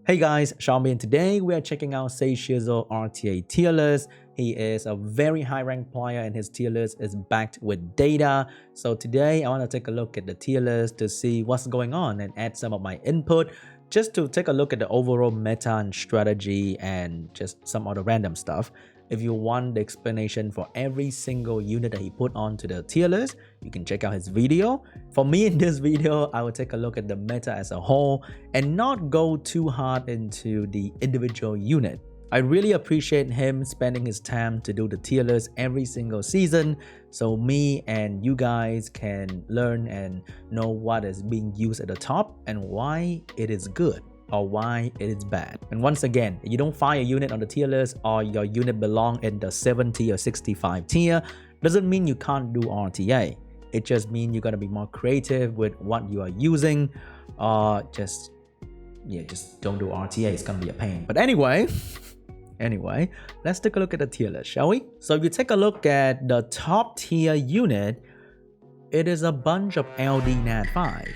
Hey guys, SeanB, and today we are checking out SeanB RTA tier list. He is a very high ranked player and his tier list is backed with data. So today I want to take a look at the tier list to see what's going on and add some of my input just to take a look at the overall meta and strategy and just some other random stuff. If you want the explanation for every single unit that he put onto the tier list, you can check out his video. For me in this video, I will take a look at the meta as a whole and not go too hard into the individual unit. I really appreciate him spending his time to do the tier list every single season so me and you guys can learn and know what is being used at the top and why it is good or why it is bad. And once again, if you don't find a unit on the tier list or your unit belong in the 70 or 65 tier, doesn't mean you can't do RTA. It just means you're gonna be more creative with what you are using, or just don't do RTA. It's gonna be a pain. But anyway, let's take a look at the tier list, shall we? So if you take a look at the top tier unit, it is a bunch of LD Nat 5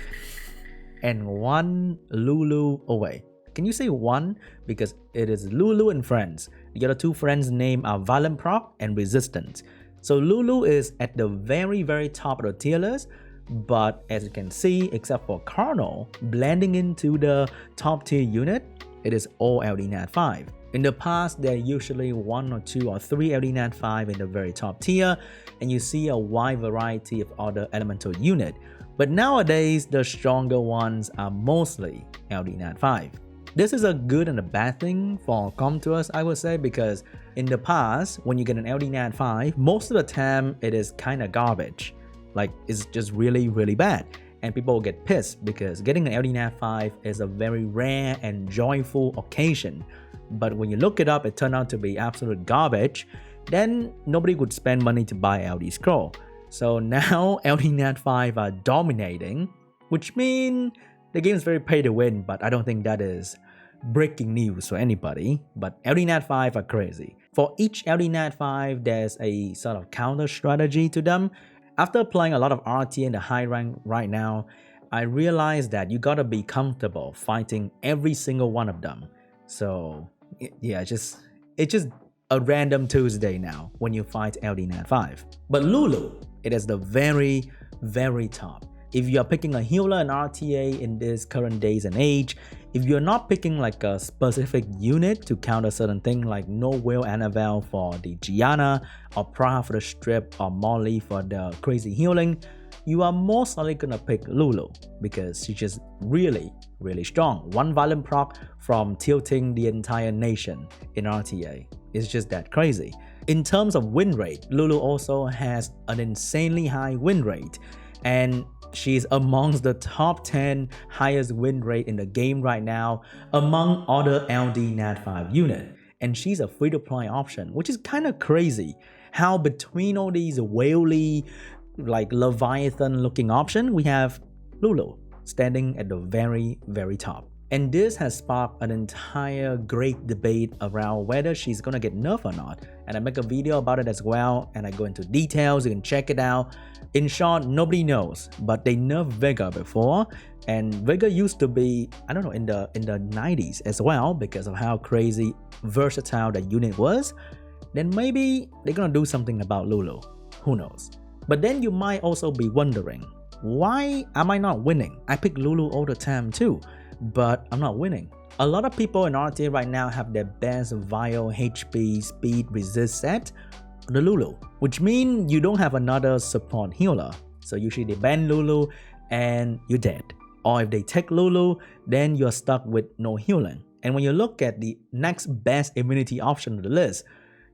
and one Lulu away. Can you say one? Because it is Lulu and friends. The other two friends' name are Violent Proc and Resistance. So Lulu is at the very top of the tier list, but as you can see, except for Colonel blending into the top tier unit, it is all LD Nat 5. In the past, there are usually 1 or 2 or 3 LD Nat 5 in the very top tier, and you see a wide variety of other elemental unit. But nowadays, the stronger ones are mostly LD Nat 5. This is a good and a bad thing for Comtours, I would say, because in the past, when you get an LD Nat 5, most of the time it is kind of garbage. Like, it's just really bad. And people will get pissed because getting an LD Nat 5 is a very rare and joyful occasion. But when you look it up, it turned out to be absolute garbage. Then nobody would spend money to buy LD Scroll. So now LD Nat 5 are dominating, which means the game is very pay to win, but I don't think that is breaking news for anybody. But LD Nat 5 are crazy. For each LD Nat 5, there's a sort of counter strategy to them. After playing a lot of RT in the high rank right now, I realized that you gotta be comfortable fighting every single one of them. So yeah, it's just a random Tuesday now when you fight LD Nat 5. But Lulu, it is the very top. If you are picking a healer in RTA in this current days and age, if you're not picking like a specific unit to counter certain thing like No Will Annabelle for the Gianna, or Praha for the strip, or Molly for the crazy healing, you are most likely gonna pick Lulu because she's just really strong. One Violent Proc from tilting the entire nation in RTA. It's just that crazy. In terms of win rate, Lulu also has an insanely high win rate, and she's amongst the top 10 highest win rate in the game right now among other LD Nat 5 unit. And she's a free-to-play option, which is kind of crazy. How between all these whaley, like Leviathan looking option, we have Lulu standing at the very top. And this has sparked an entire great debate around whether she's gonna get nerfed or not. And I make a video about it as well, and I go into details, you can check it out. In short, nobody knows, but they nerfed Vega before, and Vega used to be, I don't know, in the 90s as well because of how crazy versatile that unit was. Then maybe they're gonna do something about Lulu, who knows. But then you might also be wondering, why am I not winning? I pick Lulu all the time too, but I'm not winning. A lot of people in RTA right now have their best Vial, HP, Speed, Resist set, the Lulu, which means you don't have another support healer. So usually they ban Lulu and you're dead. Or if they take Lulu, then you're stuck with no healing. And when you look at the next best immunity option on the list,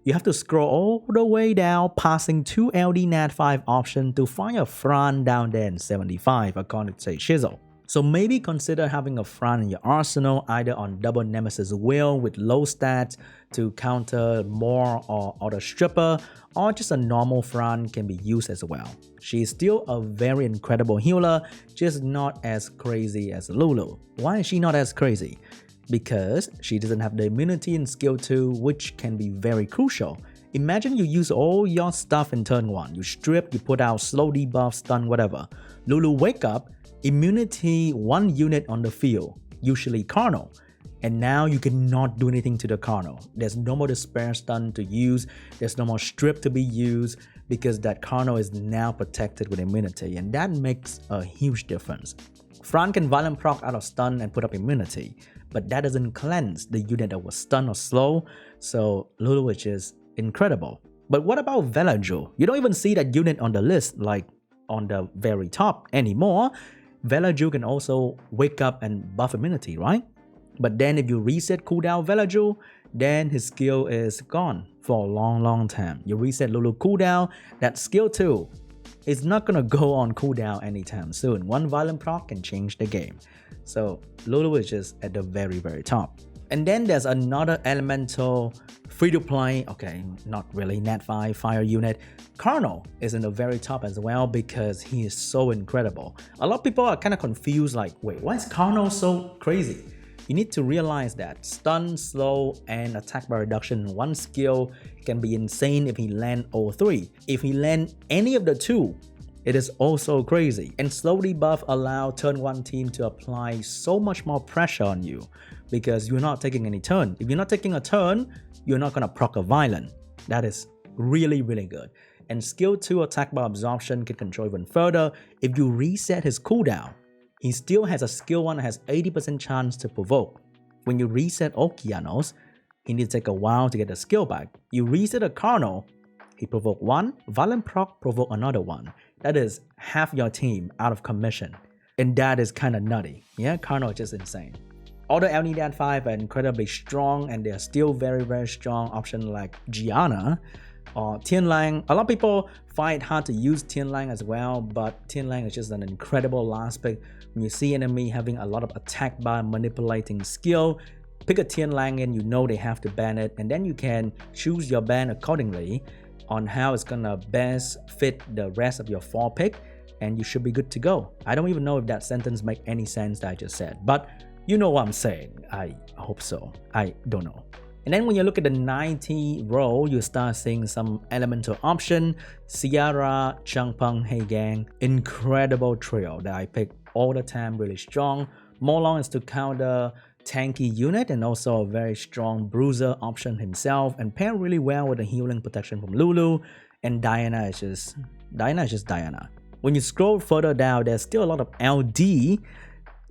you have to scroll all the way down, passing 2 LD Nat 5 options to find a Fran down there in 75, according to say Shizzle. So maybe consider having a Fran in your arsenal, either on double Nemesis Will with low stats to counter more or other stripper, or just a normal Fran can be used as well. She is still a very incredible healer, just not as crazy as Lulu. Why is she not as crazy? Because she doesn't have the immunity in skill 2, which can be very crucial. Imagine you use all your stuff in turn 1. You strip, you put out slow debuff, stun, whatever. Lulu wake up, immunity 1 unit on the field, usually Colonel, And now you cannot do anything to the Carno. There's no more despair stun to use. There's no more strip to be used because that Carno is now protected with immunity. And that makes a huge difference. Fran can violent proc out of stun and put up immunity, but that doesn't cleanse the unit that was stunned or slow. So Lulu is just incredible. But what about Velaju? You don't even see that unit on the list like on the very top anymore. Velaju can also wake up and buff immunity, right? But then if you reset cooldown Velaju, then his skill is gone for a long time. You reset Lulu cooldown, that skill too is not gonna go on cooldown anytime soon. One violent proc can change the game. So Lulu is just at the very top. And then there's another elemental free-to-play, okay, not really, Nat 5 fire unit. Carno is in the very top as well because he is so incredible. A lot of people are kind of confused like, wait, why is Carno so crazy? You need to realize that stun, slow, and attack by reduction in one skill can be insane if he land all three. If he land any of the two, it is also crazy. And slow debuff allow turn 1 team to apply so much more pressure on you because you're not taking any turn. If you're not taking a turn, you're not gonna proc a violent. That is really good. And skill 2 attack by absorption can control even further. If you reset his cooldown, he still has a skill 1 that has 80% chance to provoke. When you reset Okeanos, he needs to take a while to get the skill back. You reset a Carno, he provoke 1, violent proc provoke another 1. That is half your team out of commission. And that is kind of nutty. Yeah, Carno is just insane. Other Nat 5 are incredibly strong and they are still very strong options like Gianna or Tianlang. A lot of people find it hard to use Tianlang as well, but Tianlang is just an incredible last pick. When you see enemy having a lot of attack by manipulating skill, pick a Tianlang and you know they have to ban it, and then you can choose your ban accordingly on how it's gonna best fit the rest of your 4 pick, and you should be good to go. I don't even know if that sentence makes any sense that I just said, but you know what I'm saying. I hope so. I don't know. And then when you look at the 90 row, you start seeing some elemental option. Ciara, Changpeng, Heigang, incredible trio that I pick all the time, really strong. Molong is to counter tanky unit and also a very strong bruiser option himself and pair really well with the healing protection from Lulu. And Diana is just Diana. When you scroll further down, there's still a lot of LD.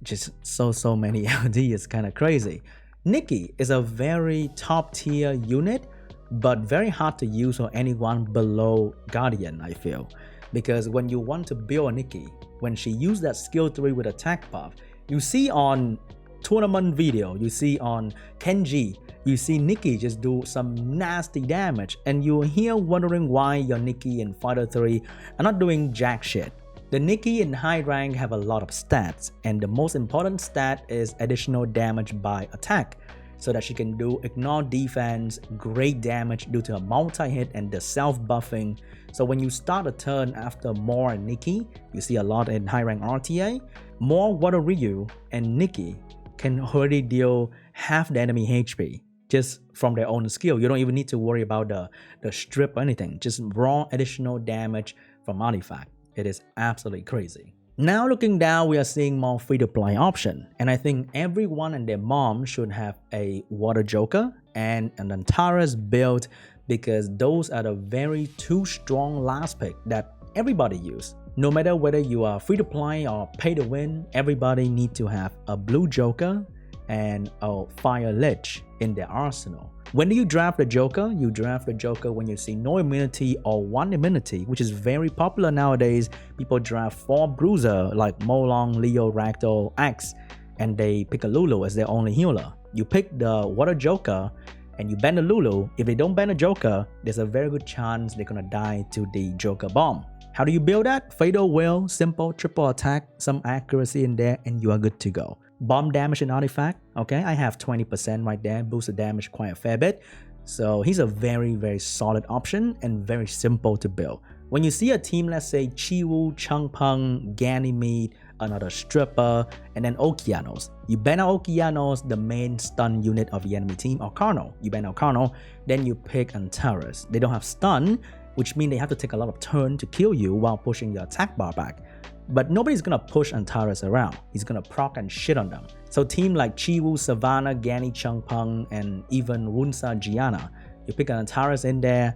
Just so many LD is kind of crazy. Nikki is a very top tier unit, but very hard to use for anyone below Guardian, I feel. Because when you want to build a Nikki, when she used that skill 3 with attack buff, you see on tournament video, you see on Kenji, you see Nikki just do some nasty damage, and you're here wondering why your Nikki in Fighter 3 are not doing jack shit. The Nikki in high rank have a lot of stats, and the most important stat is additional damage by attack, so that she can do ignore defense, great damage due to a multi-hit and the self-buffing. So when you start a turn after Moore and Nikki, you see a lot in high rank RTA, Moore, Water Ryu, and Nikki can already deal half the enemy HP just from their own skill. You don't even need to worry about the strip or anything, just raw additional damage from artifact. It is absolutely crazy. Now looking down, we are seeing more free-to-play option, and I think everyone and their mom should have a Water Joker and an Antares build because those are the very two strong last pick that everybody use. No matter whether you are free-to-play or pay-to-win, everybody need to have a blue Joker and a Fire Lich in their arsenal. When do you draft the Joker? You draft the Joker when you see no immunity or 1 immunity, which is very popular nowadays. People draft 4 bruiser like Molong, Leo, Ragdoll, Axe, and they pick a Lulu as their only healer. You pick the Water Joker and you ban the Lulu. If they don't ban the Joker, there's a very good chance they're gonna die to the Joker bomb. How do you build that? Fatal Will, simple, triple attack, some accuracy in there, and you are good to go. Bomb damage and artifact, okay, I have 20% right there, boosted damage quite a fair bit. So he's a very solid option and very simple to build. When you see a team, let's say Chiwu, Changpeng, Ganymede, another stripper, and then Okeanos, you ban out Okeanos, the main stun unit of the enemy team, or Carno. You ban out Carno, then you pick Antares. They don't have stun, which means they have to take a lot of turn to kill you while pushing your attack bar back. but nobody's gonna push Antares around. He's gonna proc and shit on them. So team like Chiwu, Savannah, Gani, Changpeng, and even Wunsa, Gianna, you pick an Antares in there,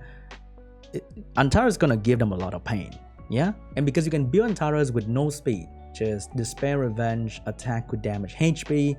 Antares is gonna give them a lot of pain, yeah? And because you can build Antares with no speed, just Despair, Revenge, attack with damage HP,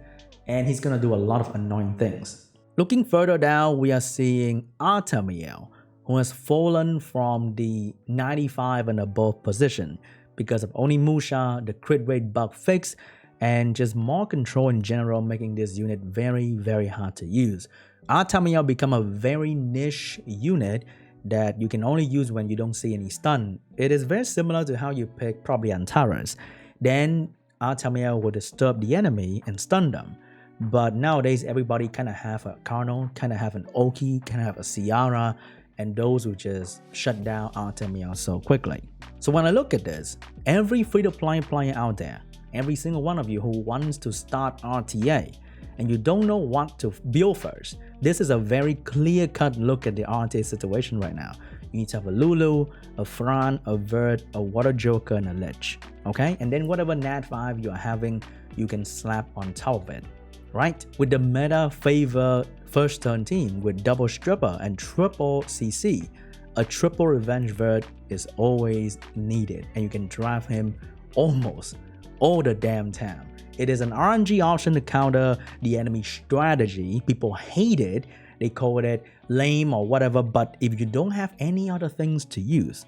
and he's gonna do a lot of annoying things. Looking further down, we are seeing Artemiel, who has fallen from the 95 and above position because of Onimusha, the crit rate bug fix, and just more control in general, making this unit very, very hard to use. Artemiel become a very niche unit that you can only use when you don't see any stun. It is very similar to how you pick probably Antares. Then Artemiel will disturb the enemy and stun them. But nowadays, everybody kind of have a Carnal, kind of have an Oki, kind of have a Ciara, and those will just shut down Artemiel so quickly. So when I look at this, every free-to-play player out there, every single one of you who wants to start RTA, and you don't know what to build first, this is a very clear-cut look at the RTA situation right now. You need to have a Lulu, a Fran, a Vert, a Water Joker, and a Lich, okay? And then whatever Nat 5 you're having, you can slap on top of it, right? With the meta favor first turn team with double Stripper and triple CC, a triple Revenge Vert is always needed, and you can drive him almost all the damn time. It is an RNG option to counter the enemy strategy. People hate it. They call it lame or whatever, but if you don't have any other things to use,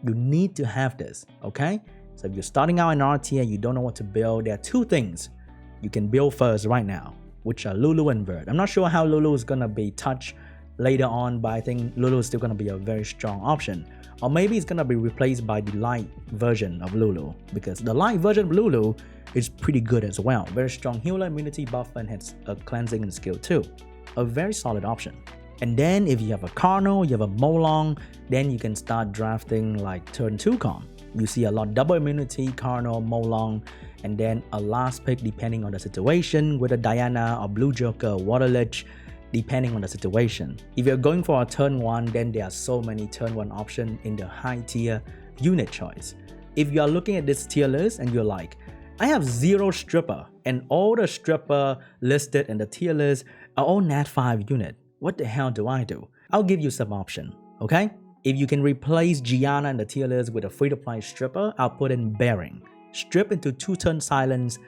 you need to have this, okay? So if you're starting out in RTA and you don't know what to build, there are two things you can build first right now, which are Lulu and Vert. I'm not sure how Lulu is gonna be touched later on, but I think Lulu is still gonna be a very strong option. Or maybe it's gonna be replaced by the light version of Lulu, because the light version of Lulu is pretty good as well. Very strong healer, immunity buff, and has a cleansing and skill too. A very solid option. And then if you have a Carnal, you have a Molong, then you can start drafting like turn 2 comp. You see a lot double immunity, Carnal, Molong, and then a last pick depending on the situation with a Diana or Blue Joker or Water Lich, depending on the situation. If you're going for a turn 1, then there are so many turn 1 options in the high tier unit choice. If you are looking at this tier list and you're like, I have 0 Stripper and all the Stripper listed in the tier list are all Nat 5 unit, what the hell do I do? I'll give you some option, okay? If you can replace Gianna in the tier list with a free-to-play Stripper, I'll put in Bearing. Strip into 2-turn silence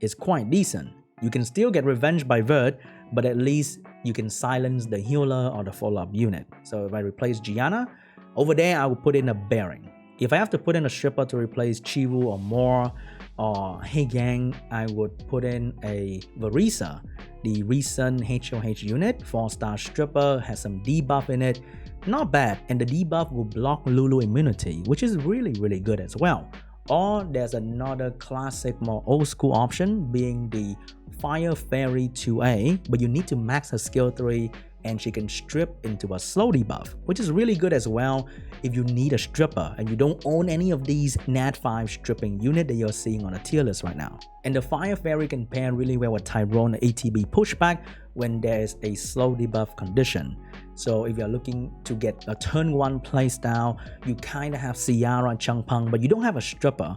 is quite decent. You can still get revenge by Vert, but at least you can silence the healer or the follow-up unit. So if I replace Gianna, over there I will put in a Bearing. If I have to put in a Stripper to replace Chiwu or Moore or Hey Gang, I would put in a Varisa, the recent HOH unit, 4-star Stripper, has some debuff in it. Not bad, and the debuff will block Lulu immunity, which is really, really good as well. Or there's another classic, more old school option being the Fire Fairy 2A, but you need to max her skill 3 and she can strip into a slow debuff, which is really good as well if you need a stripper and you don't own any of these Nat 5 stripping unit that you're seeing on a tier list right now. And the Fire Fairy can pair really well with Tyrone ATB pushback when there's a slow debuff condition. So if you're looking to get a turn 1 playstyle, you kind of have Ciara, Changpeng, but you don't have a stripper,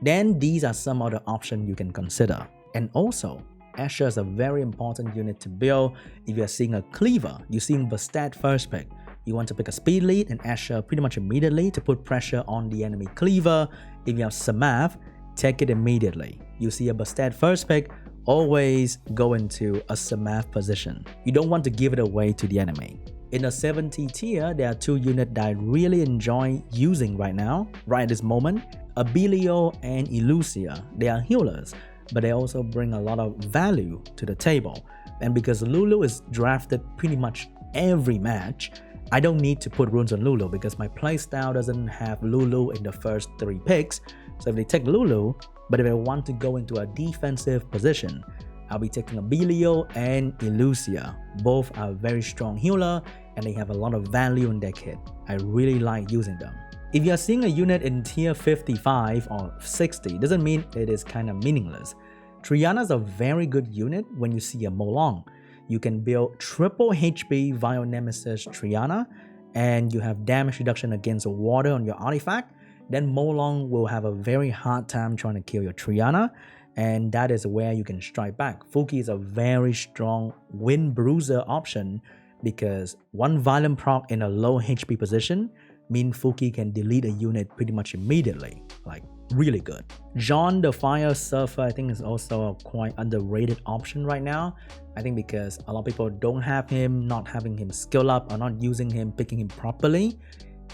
then these are some other options you can consider. And also, Asher is a very important unit to build. If you're seeing a cleaver, you're seeing Bastet first pick, you want to pick a speed lead and Asher pretty much immediately to put pressure on the enemy cleaver. If you have Samath, take it immediately. You see a Bastet first pick, always go into a Samath position. You don't want to give it away to the enemy. In the 70 tier, there are 2 units that I really enjoy using right now, right at this moment. Abilio and Elucia. They are healers, but they also bring a lot of value to the table. And because Lulu is drafted pretty much every match, I don't need to put runes on Lulu because my playstyle doesn't have Lulu in the first 3 picks. So if they take Lulu, but if I want to go into a defensive position, I'll be taking Abilio and Elucia. Both are very strong healer and they have a lot of value in their kit. I really like using them. If you are seeing a unit in tier 55 or 60, doesn't mean it is kind of meaningless. Triana is a very good unit when you see a Molong. You can build triple HP Vile Nemesis Triana and you have damage reduction against water on your artifact. then Molong will have a very hard time trying to kill your Triana, and that is where you can strike back. Fuki is a very strong wind bruiser option because one violent proc in a low HP position means Fuki can delete a unit pretty much immediately, like really good. John the Fire Surfer I think is also a quite underrated option right now. I think because a lot of people don't have him, not having him skill up or not using him, picking him properly.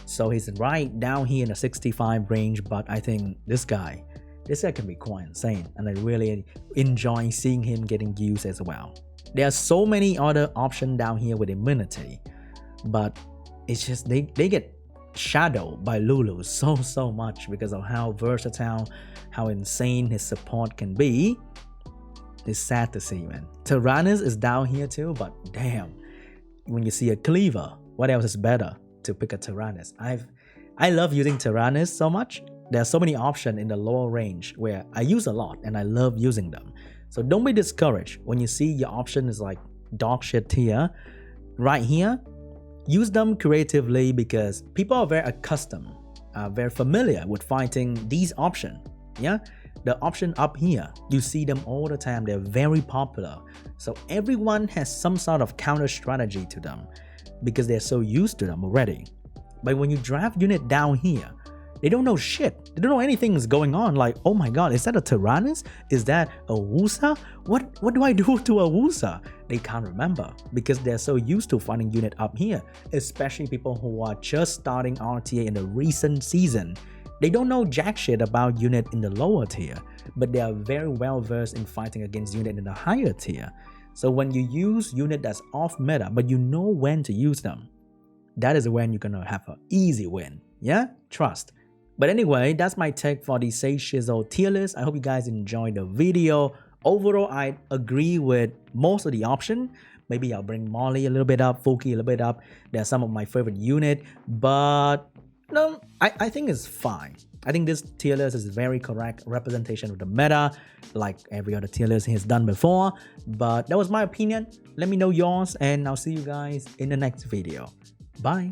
So he's right down here in the 65 range, but I think this guy can be quite insane, and I really enjoy seeing him getting used as well. There are so many other options down here with immunity, but it's just they get shadowed by Lulu so much because of how versatile, how insane his support can be. It's sad to see, man. Tyrannus is down here too, but damn, when you see a cleaver, what else is better to pick a Tyrannus? I love using Tyrannus so much. There are so many options in the lower range where I use a lot and I love using them. So don't be discouraged when you see your option is like dog shit tier. Right here, use them creatively because people are very accustomed, very familiar with fighting these options. Yeah, the option up here, you see them all the time. They're very popular. So everyone has some sort of counter strategy to them because they're so used to them already. But when you draft unit down here, they don't know shit. They don't know anything is going on. Like, oh my god, is that a Tyrannus? Is that a Wusa? What do I do to a Wusa? They can't remember because they're so used to fighting unit up here, especially people who are just starting RTA in the recent season. They don't know jack shit about unit in the lower tier, but they are very well versed in fighting against unit in the higher tier. So when you use unit that's off meta, but you know when to use them, that is when you're gonna have an easy win. Yeah, trust. But anyway, that's my take for the Say Shizzle tier list. I hope you guys enjoyed the video. Overall, I agree with most of the option. Maybe I'll bring Molly a little bit up, Fuki a little bit up. They're some of my favorite unit, but no, I think it's fine. I think this tier list is very correct representation of the meta, like every other tier list he has done before. But that was my opinion. Let me know yours, and I'll see you guys in the next video. Bye.